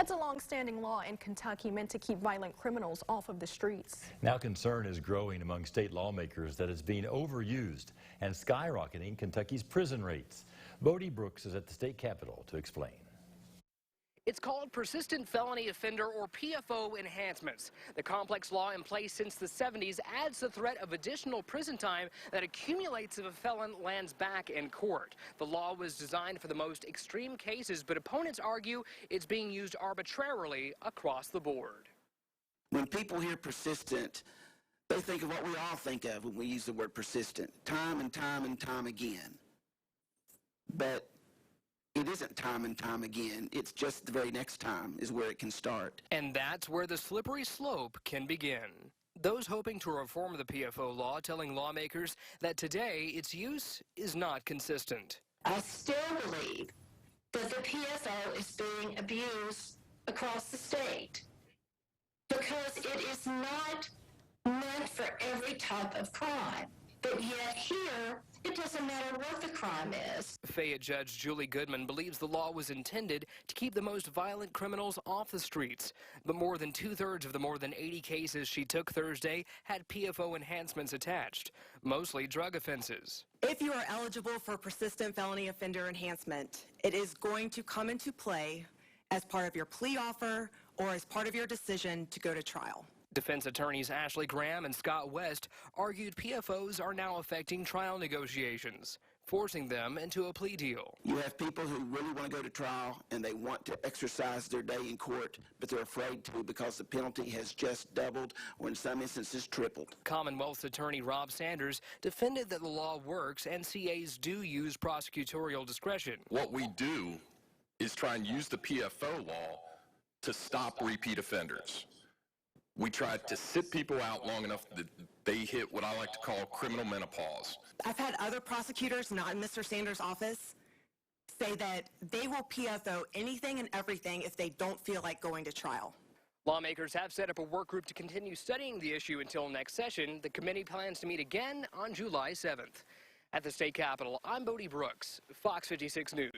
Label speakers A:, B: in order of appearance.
A: That's a long-standing law in Kentucky meant to keep violent criminals off of the streets.
B: Now concern is growing among state lawmakers that it's being overused and skyrocketing Kentucky's prison rates. Bodie Brooks is at the state capitol to explain.
C: It's called persistent felony offender or PFO enhancements. The complex law in place since the 70s adds the threat of additional prison time that accumulates if a felon lands back in court. The law was designed for the most extreme cases, but opponents argue it's being used arbitrarily across the board.
D: When people hear persistent, they think of what we all think of when we use the word persistent, time and time and time again. But it isn't time and time again. It's just the very next time is where it can start.
C: And that's where the slippery slope can begin. Those hoping to reform the PFO law telling lawmakers that today its use is not consistent.
E: I still believe that the PFO is being abused across the state because it is not meant for every type of crime. But yet here, it doesn't matter what the crime is.
C: Fayette Judge Julie Goodman believes the law was intended to keep the most violent criminals off the streets. But more than two-thirds of the more than 80 cases she took Thursday had PFO enhancements attached, mostly drug offenses.
F: If you are eligible for persistent felony offender enhancement, it is going to come into play as part of your plea offer or as part of your decision to go to trial.
C: Defense attorneys Ashley Graham and Scott West argued PFOs are now affecting trial negotiations, forcing them into a plea deal.
D: You have people who really want to go to trial and they want to exercise their day in court, but they're afraid to because the penalty has just doubled or in some instances tripled.
C: Commonwealth's attorney Rob Sanders defended that the law works and CAs do use prosecutorial discretion.
G: What we do is try and use the PFO law to stop repeat offenders. We tried to sit people out long enough that they hit what I like to call criminal menopause.
F: I've had other prosecutors, not in Mr. Sanders' office, say that they will PFO anything and everything if they don't feel like going to trial.
C: Lawmakers have set up a work group to continue studying the issue until next session. The committee plans to meet again on July 7th. At the state capitol, I'm Bodie Brooks, Fox 56 News.